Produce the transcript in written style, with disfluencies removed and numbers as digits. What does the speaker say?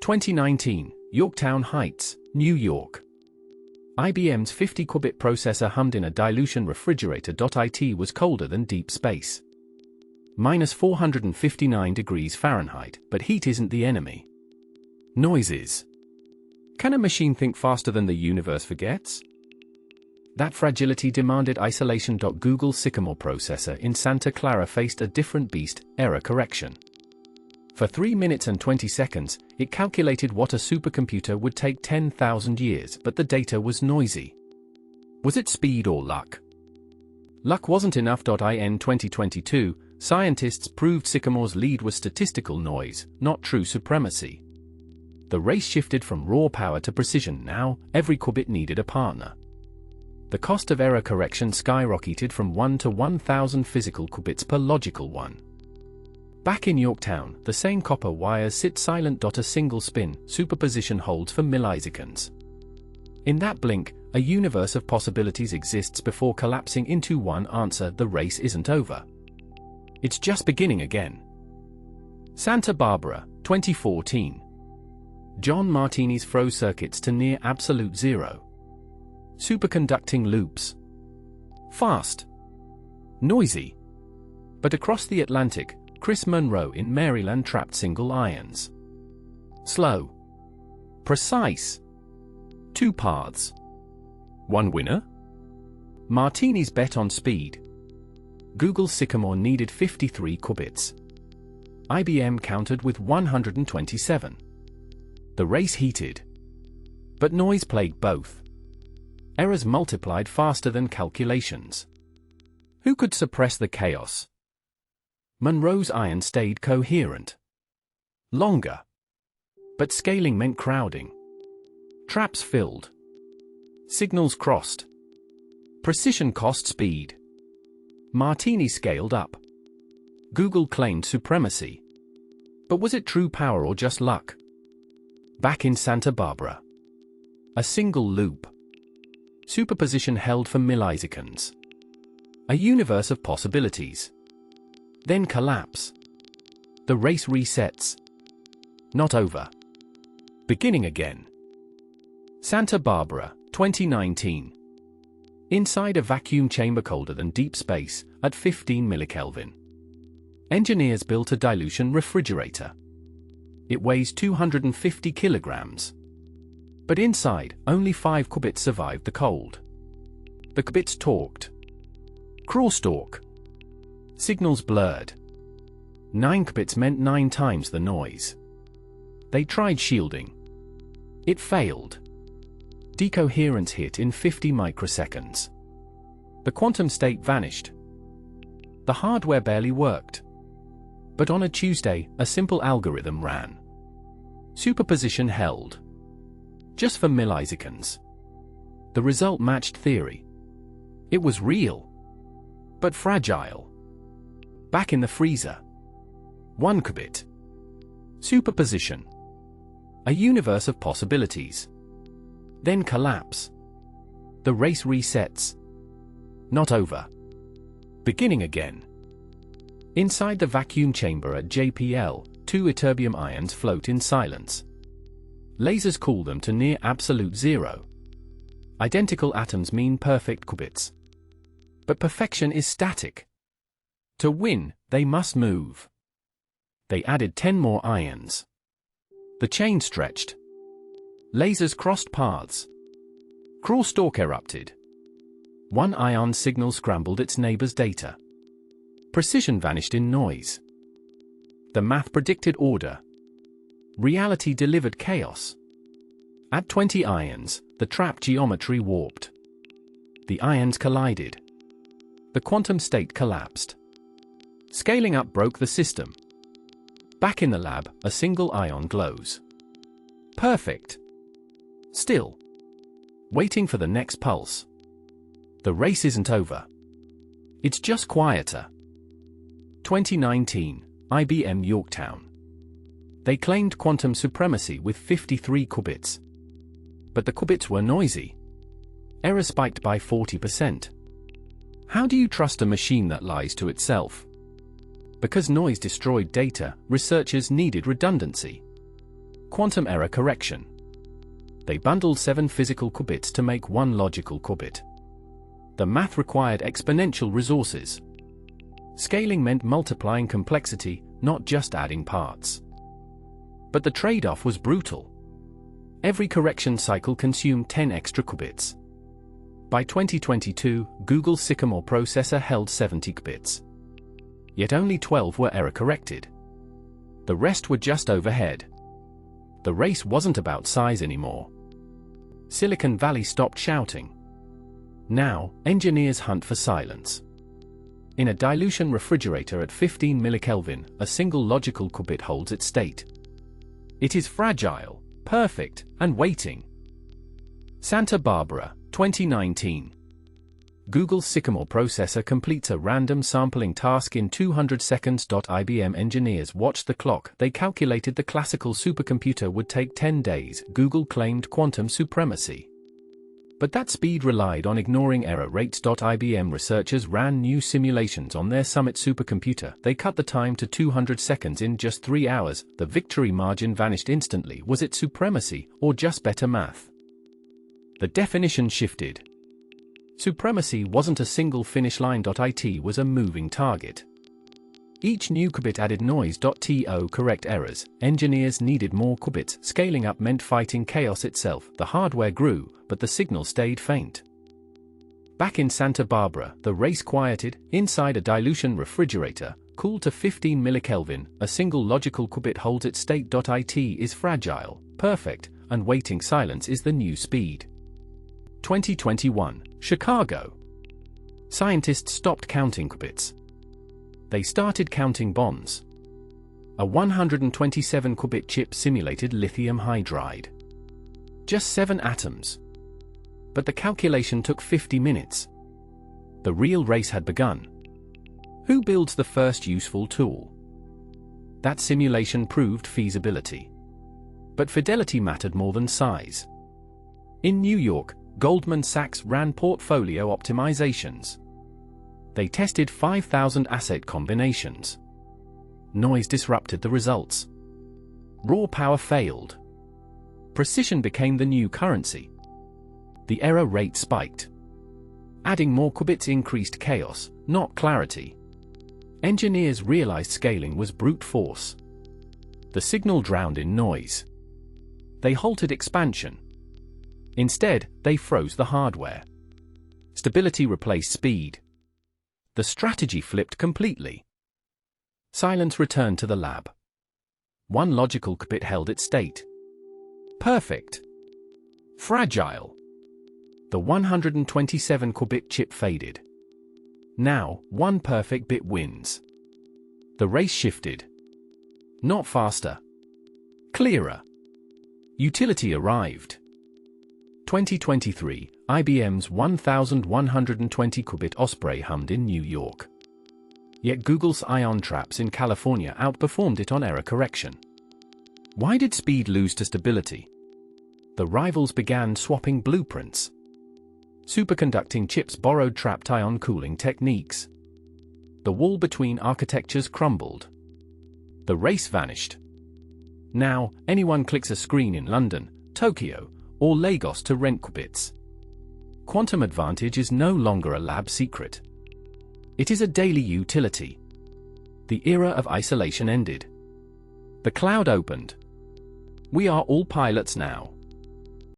2019, Yorktown Heights, New York. IBM's 50-qubit processor hummed in a dilution refrigerator. It was colder than deep space. Minus 459 degrees Fahrenheit, but heat isn't the enemy. Noises. Can a machine think faster than the universe forgets? That fragility demanded isolation. Google's Sycamore processor in Santa Clara faced a different beast: error correction. For 3 minutes and 20 seconds, it calculated what a supercomputer would take 10,000 years, but the data was noisy. Was it speed or luck? Luck wasn't enough. In 2022, scientists proved Sycamore's lead was statistical noise, not true supremacy. The race shifted from raw power to precision. Now, every qubit needed a partner. The cost of error correction skyrocketed from 1 to 1,000 physical qubits per logical one. Back in Yorktown, the same copper wires sit silent. A single spin, superposition holds for milliseconds. In that blink, a universe of possibilities exists before collapsing into one answer. The race isn't over. It's just beginning again. Santa Barbara, 2014. John Martinis froze circuits to near absolute zero. Superconducting loops. Fast. Noisy. But across the Atlantic, Chris Monroe in Maryland trapped single ions. Slow. Precise. 2 paths. 1 winner? Martini's bet on speed. Google's Sycamore needed 53 qubits. IBM countered with 127. The race heated. But noise plagued both. Errors multiplied faster than calculations. Who could suppress the chaos? Monroe's ion stayed coherent. Longer. But scaling meant crowding. Traps filled. Signals crossed. Precision cost speed. Martini scaled up. Google claimed supremacy. But was it true power or just luck? Back in Santa Barbara. A single loop. Superposition held for milliseconds. A universe of possibilities. Then collapse. The race resets. Not over. Beginning again. Santa Barbara, 2019. Inside a vacuum chamber colder than deep space, at 15 millikelvin. Engineers built a dilution refrigerator. It weighs 250 kilograms. But inside, only 5 qubits survived the cold. The qubits talked. Crosstalk. Signals blurred. 9 qubits meant 9 times the noise. They tried shielding. It failed. Decoherence hit in 50 microseconds. The quantum state vanished. The hardware barely worked. But on a Tuesday, a simple algorithm ran. Superposition held. Just for milliseconds. The result matched theory. It was real. But fragile. Back in the freezer. 1 qubit. Superposition. A universe of possibilities. Then collapse. The race resets. Not over. Beginning again. Inside the vacuum chamber at JPL, 2 ytterbium ions float in silence. Lasers cool them to near absolute zero. Identical atoms mean perfect qubits. But perfection is static. To win, they must move. They added 10 more ions. The chain stretched. Lasers crossed paths. Crosstalk erupted. 1 ion signal scrambled its neighbor's data. Precision vanished in noise. The math predicted order. Reality delivered chaos. At 20 ions, the trap geometry warped. The ions collided. The quantum state collapsed. Scaling up broke the system. Back in the lab, a single ion glows. Perfect. Still. Waiting for the next pulse. The race isn't over. It's just quieter. 2019, IBM Yorktown. They claimed quantum supremacy with 53 qubits. But the qubits were noisy. Error spiked by 40%. How do you trust a machine that lies to itself? Because noise destroyed data, researchers needed redundancy. Quantum error correction. They bundled 7 physical qubits to make one logical qubit. The math required exponential resources. Scaling meant multiplying complexity, not just adding parts. But the trade-off was brutal. Every correction cycle consumed 10 extra qubits. By 2022, Google's Sycamore processor held 70 qubits. Yet only 12 were error-corrected. The rest were just overhead. The race wasn't about size anymore. Silicon Valley stopped shouting. Now, engineers hunt for silence. In a dilution refrigerator at 15 millikelvin, a single logical qubit holds its state. It is fragile, perfect, and waiting. Santa Barbara, 2019. Google's Sycamore processor completes a random sampling task in 200 seconds. IBM engineers watched the clock. They calculated the classical supercomputer would take 10 days. Google claimed quantum supremacy. But that speed relied on ignoring error rates. IBM researchers ran new simulations on their Summit supercomputer. They cut the time to 200 seconds in just 3 hours. The victory margin vanished instantly. Was it supremacy, or just better math? The definition shifted. Supremacy wasn't a single finish line. It was a moving target. Each new qubit added noise. To correct errors, engineers needed more qubits. Scaling up meant fighting chaos itself. The hardware grew, but the signal stayed faint. Back in Santa Barbara, the race quieted. Inside a dilution refrigerator, cooled to 15 millikelvin, a single logical qubit holds its state. It is fragile, perfect, and waiting. Silence is the new speed. 2021, Chicago. Scientists stopped counting qubits. They started counting bonds. A 127-qubit chip simulated lithium hydride. Just 7 atoms. But the calculation took 50 minutes. The real race had begun. Who builds the first useful tool? That simulation proved feasibility. But fidelity mattered more than size. In New York, Goldman Sachs ran portfolio optimizations. They tested 5,000 asset combinations. Noise disrupted the results. Raw power failed. Precision became the new currency. The error rate spiked. Adding more qubits increased chaos, not clarity. Engineers realized scaling was brute force. The signal drowned in noise. They halted expansion. Instead, they froze the hardware. Stability replaced speed. The strategy flipped completely. Silence returned to the lab. One logical qubit held its state. Perfect. Fragile. The 127-qubit chip faded. Now, one perfect bit wins. The race shifted. Not faster. Clearer. Utility arrived. 2023, IBM's 1,120-qubit Osprey hummed in New York. Yet Google's ion traps in California outperformed it on error correction. Why did speed lose to stability? The rivals began swapping blueprints. Superconducting chips borrowed trapped ion cooling techniques. The wall between architectures crumbled. The race vanished. Now, anyone clicks a screen in London, Tokyo, or Lagos to rent qubits. Quantum advantage is no longer a lab secret. It is a daily utility. The era of isolation ended. The cloud opened. We are all pilots now.